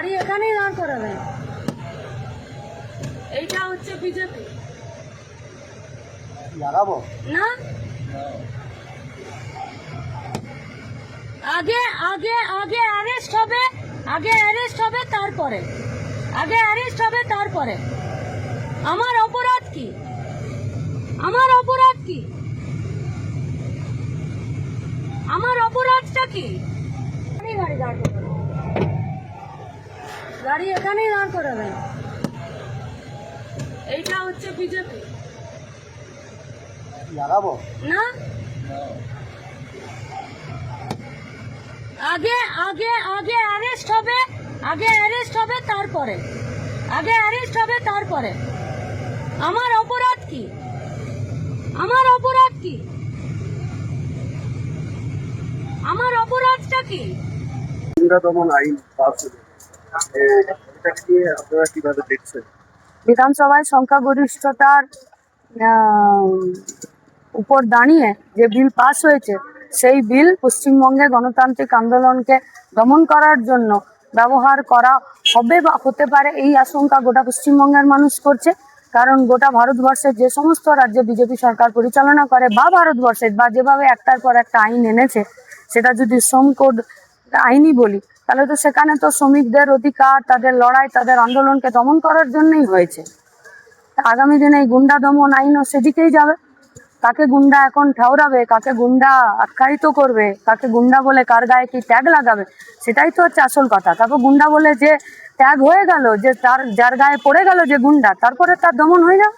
গাড়ি এখানেই দাঁড় করাবে। এইটা হচ্ছে বিজেপি লাগাবো না। আগে আগে আগে অ্যারেস্ট হবে, তারপরে আমার অপরাধ কি? আমার অপরাধটা কি? গাড়ি দাঁড় করাবে, গাড়ি এখানেই দাঁড় করাবে। এইটা হচ্ছে বিজেপি লাগাবো না। আগে আগে আগে অ্যারেস্ট হবে, তারপরে আমার অপরাধ কি? আমার অপরাধটা কি? গুন্ডা দমন আইন পাস হলো, এটা নিয়ে আপনারা কিভাবে দেখছেন? বিধানসভায় সংখ্যাগরিষ্ঠতার উপর দাঁড়িয়ে যে বিল পাস হয়েছে, সেই বিল পশ্চিমবঙ্গে গণতান্ত্রিক আন্দোলনকে দমন করার জন্য ব্যবহার করা হবে বা হতে পারে, এই আশঙ্কা গোটা পশ্চিমবঙ্গের মানুষ করছে। কারণ গোটা ভারতবর্ষের যে সমস্ত রাজ্যে বিজেপি সরকার পরিচালনা করে, বা ভারতবর্ষের বা যেভাবে একটার পর একটা আইন এনেছে, সেটা যদি শ্রম কোড আইনই বলি, তাহলে তো সেখানে তো শ্রমিকদের অধিকার, তাদের লড়াই, তাদের আন্দোলনকে দমন করার জন্যই হয়েছে। আগামী দিনে এই গুন্ডা দমন আইনও সেদিকেই যাবে। কাকে গুন্ডা এখন ঠাউরাবে, কাকে গুন্ডা আখ্যায়িত করবে, কাকে গুন্ডা বলে কার গায়ে কি ট্যাগ লাগাবে, সেটাই তো হচ্ছে আসল কথা। তারপর গুন্ডা বলে যে ট্যাগ হয়ে গেল, যে যার গায়ে পড়ে গেল যে গুন্ডা, তারপরে তার দমন হয়ে যাবে।